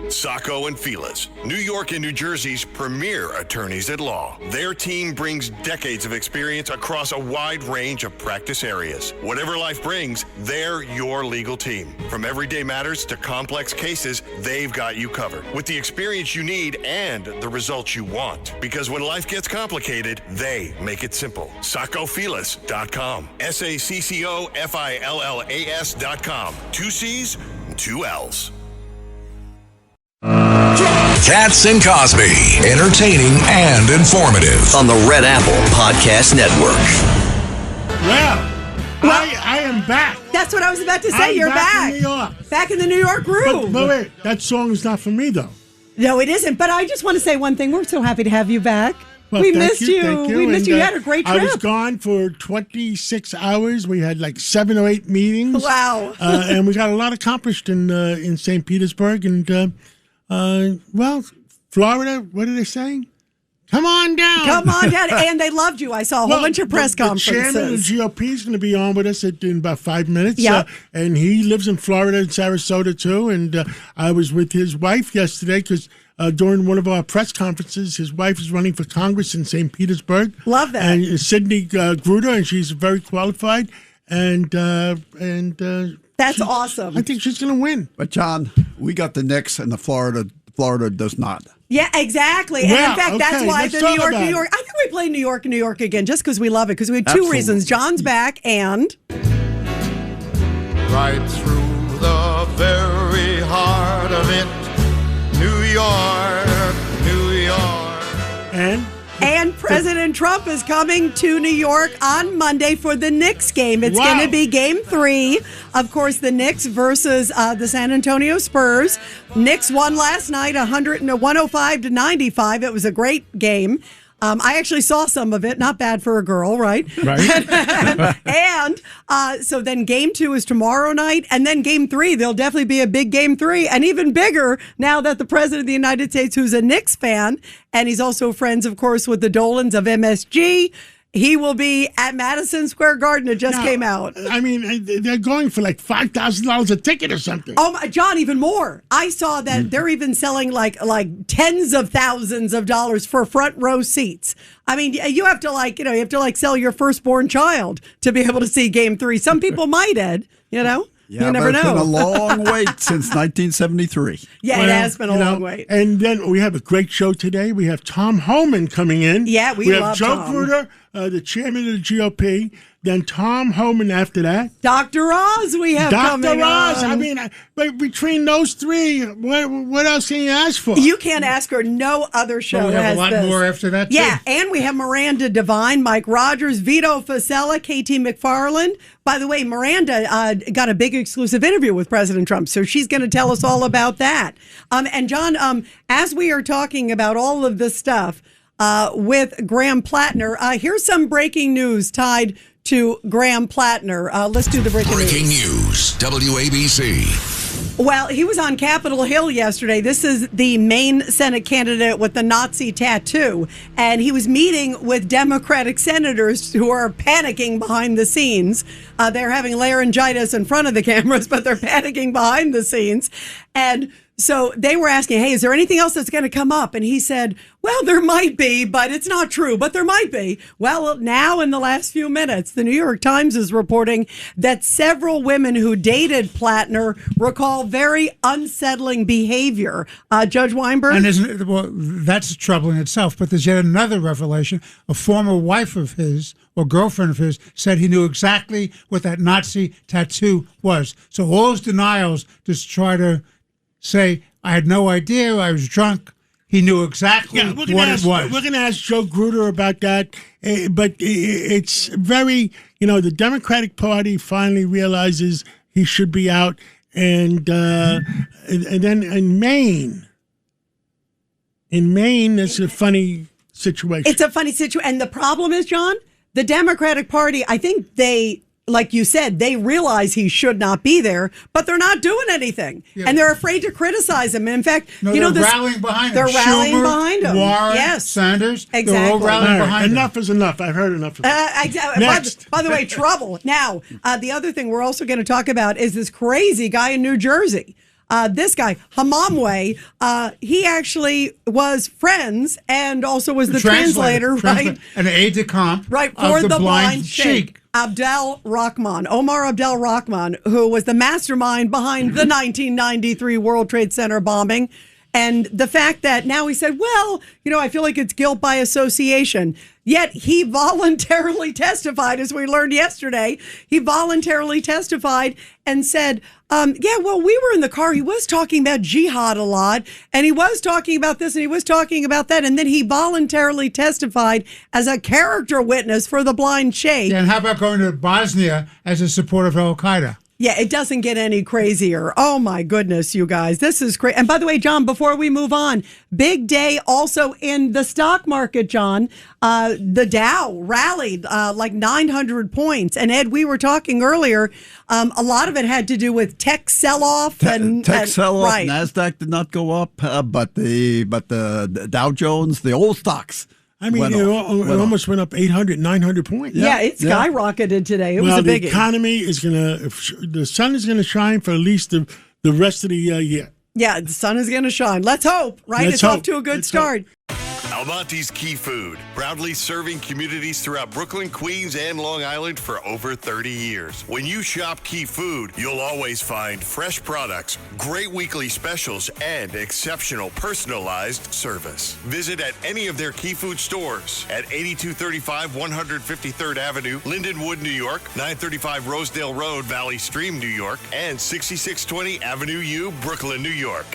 Sacco and Felice, New York and New Jersey's premier attorneys at law. Their team brings decades of experience across a wide range of practice areas. Whatever life brings, they're your legal team. From everyday matters to complex cases, they've got you covered with the experience you need and the results you want. Because when life gets complicated, they make it simple. SaccoFelice.com. SACCOFILLAS.com. 2 C's, 2 L's. Cats and Cosby, entertaining and informative on the Red Apple Podcast Network. Well, I am back. That's what I was about to say. You're back. In New York. Back in the New York groove. But wait, that song is not for me, though. No, it isn't. But I just want to say one thing. We're so happy to have you back. Well, we thank missed you. Thank you. We missed you. You had a great trip. I was gone for 26 hours. We had like 7 or 8 meetings. Wow. And we got a lot accomplished in St. Petersburg. And, well, Florida, what are they saying? Come on down. Come on down. And they loved you. I saw a whole bunch of press conferences. The chairman of the GOP is going to be on with us in about 5 minutes. Yep. And he lives in Florida and Sarasota, too. And I was with his wife yesterday because during one of our press conferences, his wife is running for Congress in St. Petersburg. Love that. And Sydney Gruder, and she's very qualified. And that's awesome. I think she's going to win. But, John, we got the Knicks, and Florida does not. Yeah, exactly. And Well, in fact, that's okay, why let's the talk New about York. I think we play New York again just because we love it. Because we had two Absolutely. reasons. John's back and right through the very heart of it, New York, New York. And President Trump is coming to New York on Monday for the Knicks game. It's going to be Game 3. Of course, the Knicks versus the San Antonio Spurs. Knicks won last night 105-95. It was a great game. I actually saw some of it. Not bad for a girl, right? Right. And so then Game 2 is tomorrow night. And then Game 3, there'll definitely be a big Game 3. And even bigger now that the President of the United States, who's a Knicks fan, and he's also friends, of course, with the Dolans of MSG, he will be at Madison Square Garden. It just came out. I mean, they're going for like $5,000 a ticket or something. Oh, John, even more. I saw that they're even selling like tens of thousands of dollars for front row seats. I mean, you have to sell your firstborn child to be able to see Game 3. Some people might, Ed, Yeah, you never know. It's been a long wait since 1973. Yeah, it has been a long wait. And then we have a great show today. We have Tom Homan coming in. Yeah, we have love Joe Tom. Gruder, the chairman of the GOP. Then Tom Homan after that. Dr. Oz we have coming Dr. Oz. on. I mean, but between those three, what else can you ask for? You can't ask her. No other show we have has a lot this. more after that, too. Yeah, and we have Miranda Devine, Mike Rogers, Vito Fasella, KT McFarland. By the way, Miranda got a big exclusive interview with President Trump, so she's going to tell us all about that. And John, as we are talking about all of this stuff with Graham Plattner, here's some breaking news tied to Graham Plattner. Let's do the breaking news. WABC. Well, he was on Capitol Hill yesterday. This is the Maine Senate candidate with the Nazi tattoo. And he was meeting with Democratic senators who are panicking behind the scenes. They're having laryngitis in front of the cameras, but they're panicking behind the scenes. And so they were asking, hey, is there anything else that's going to come up? And he said, well, there might be, but it's not true, but there might be. Well, now in the last few minutes, the New York Times is reporting that several women who dated Plattner recall very unsettling behavior. Judge Weinberg? And that's troubling itself, but there's yet another revelation. A former wife of his or girlfriend of his said he knew exactly what that Nazi tattoo was. So all his denials just try to say, I had no idea, I was drunk. He knew exactly what it was. We're going to ask Joe Gruder about that. But it's very, the Democratic Party finally realizes he should be out. And then in Maine, it's a funny situation. It's a funny situation. And the problem is, John, the Democratic Party, I think they, like you said, they realize he should not be there, but they're not doing anything. Yeah. And they're afraid to criticize him. In fact, they're rallying behind him. They're rallying Schumer, behind him. Warren, yes. Sanders, exactly. They're all rallying behind him. Enough is enough. I've heard enough of that. Exactly. Next. By the way, trouble. Now, the other thing we're also going to talk about is this crazy guy in New Jersey. This guy, Hamamwe, he actually was friends and also was the translator, right? An aide de camp, right, for of the blind sheik. Omar Abdel Rahman, who was the mastermind behind the 1993 World Trade Center bombing. And the fact that now he said, well, I feel like it's guilt by association. Yet he voluntarily testified, as we learned yesterday. He voluntarily testified and said, we were in the car. He was talking about jihad a lot, and he was talking about this, and he was talking about that. And then he voluntarily testified as a character witness for the blind sheikh. Yeah, and how about going to Bosnia as a supporter of Al-Qaeda? Yeah, it doesn't get any crazier. Oh, my goodness, you guys. This is great. And by the way, John, before we move on, big day also in the stock market, John. The Dow rallied like 900 points. And Ed, we were talking earlier, a lot of it had to do with tech sell-off. Tech sell-off, right. NASDAQ did not go up, but the Dow Jones, the old stocks, it almost went up 800, 900 points. Yeah, it skyrocketed today. It was a big. The economy is the sun is going to shine for at least the rest of the year. Yeah, the sun is going to shine. Let's hope, right? It's off to a good start. Almonte's Key Food, proudly serving communities throughout Brooklyn, Queens, and Long Island for over 30 years. When you shop Key Food, you'll always find fresh products, great weekly specials, and exceptional personalized service. Visit at any of their Key Food stores at 8235 153rd Avenue, Lindenwood, New York, 935 Rosedale Road, Valley Stream, New York, and 6620 Avenue U, Brooklyn, New York.